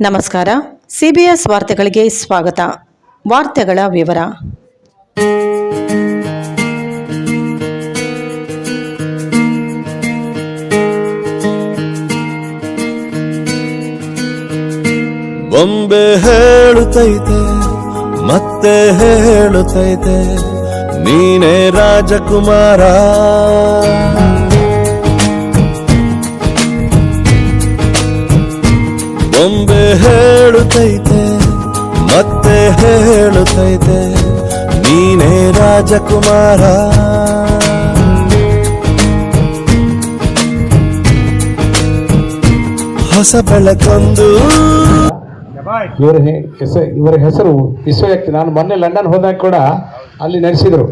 ನಮಸ್ಕಾರ. ಸಿಬಿಎಸ್ ವಾರ್ತೆಗಳಿಗೆ ಸ್ವಾಗತ. ವಾರ್ತೆಗಳ ವಿವರ. ಬೊಂಬೆ ಹೇಳುತ್ತೈತೆ ಮತ್ತೆ ಹೇಳುತ್ತೈತೆ ನೀನೇ ರಾಜಕುಮಾರ. ಬೊಂಬೆ ಹೇಳುತ್ತೈತೆ ಮತ್ತೆ ಹೇಳುತ್ತೈತೆ ನೀನೇ ರಾಜಕುಮಾರ. ಹೊಸ ಬೆಳಕೊಂದು ಇವರ ಹೆಸರು ವಿಶ್ವವ್ಯಕ್ತಿ. ನಾನು ಮೊನ್ನೆ ಲಂಡನ್ ಹೋದಾಗ ಕೂಡ ಅಲ್ಲಿ ನಡೆಸಿದರು.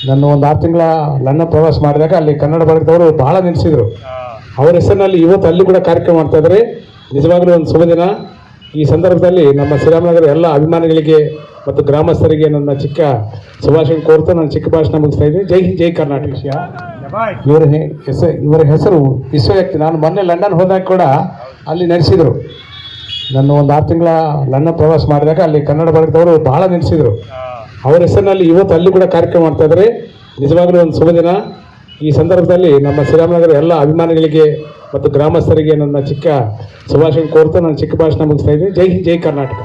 ನಾನು ಒಂದು 6 ತಿಂಗಳ ಲಂಡನ್ ಪ್ರವಾಸ ಮಾಡಿದಾಗ ಅಲ್ಲಿ ಕನ್ನಡ ಬಳಗದವರು ಬಹಳ ನೆನೆಸಿದರು. ಅವರ ಹೆಸರಿನಲ್ಲಿ ಇವತ್ತು ಅಲ್ಲಿ ಕೂಡ ಕಾರ್ಯಕ್ರಮ ಮಾಡ್ತಾ ಇದ್ದಾರೆ. ನಿಜವಾಗಲೂ ಒಂದು ಶುಭ ದಿನ. ಈ ಸಂದರ್ಭದಲ್ಲಿ ನಮ್ಮ ಶ್ರೀರಾಮನಗರ ಎಲ್ಲ ಅಭಿಮಾನಿಗಳಿಗೆ ಮತ್ತು ಗ್ರಾಮಸ್ಥರಿಗೆ ನನ್ನ ಚಿಕ್ಕ ಶುಭಾಶಯ ಕೋರ್ತಾ ನಾನು ಚಿಕ್ಕ ಭಾಷಣ ಮುಗಿಸ್ತಾ ಇದ್ದೀನಿ. ಜೈ ಹಿಂದ್, ಜೈ ಕರ್ನಾಟಕ. ಇವರ ಹೆಸರು ವಿಶ್ವವ್ಯಕ್ತಿ. ನಾನು ಮೊನ್ನೆ ಲಂಡನ್ ಹೋದಾಗ ಕೂಡ ಅಲ್ಲಿ ನಡೆಸಿದರು. ನಾನು ಒಂದು 6 ತಿಂಗಳ ಲಂಡನ್ ಪ್ರವಾಸ ಮಾಡಿದಾಗ ಅಲ್ಲಿ ಕನ್ನಡ ಬಳಗದವರು ಬಹಳ ನೆನೆಸಿದರು. ಅವರ ಹೆಸರಿನಲ್ಲಿ ಇವತ್ತು ಅಲ್ಲಿ ಕೂಡ ಕಾರ್ಯಕ್ರಮ ಮಾಡ್ತಾ ಇದ್ದಾರೆ. ನಿಜವಾಗಲೂ ಒಂದು ಶುಭ ದಿನ. ಈ ಸಂದರ್ಭದಲ್ಲಿ ನಮ್ಮ ಶ್ರೀರಾಮನಗರ ಎಲ್ಲ ಅಭಿಮಾನಿಗಳಿಗೆ ಮತ್ತು ಗ್ರಾಮಸ್ಥರಿಗೆ ನನ್ನ ಚಿಕ್ಕ ಶುಭಾಶಯ ಕೋರ್ತಾ ನಾನು ಚಿಕ್ಕ ಭಾಷಣ ಮುಗಿಸ್ತಾ ಇದ್ದೀನಿ. ಜೈ ಹಿಂದ್, ಜೈ ಕರ್ನಾಟಕ.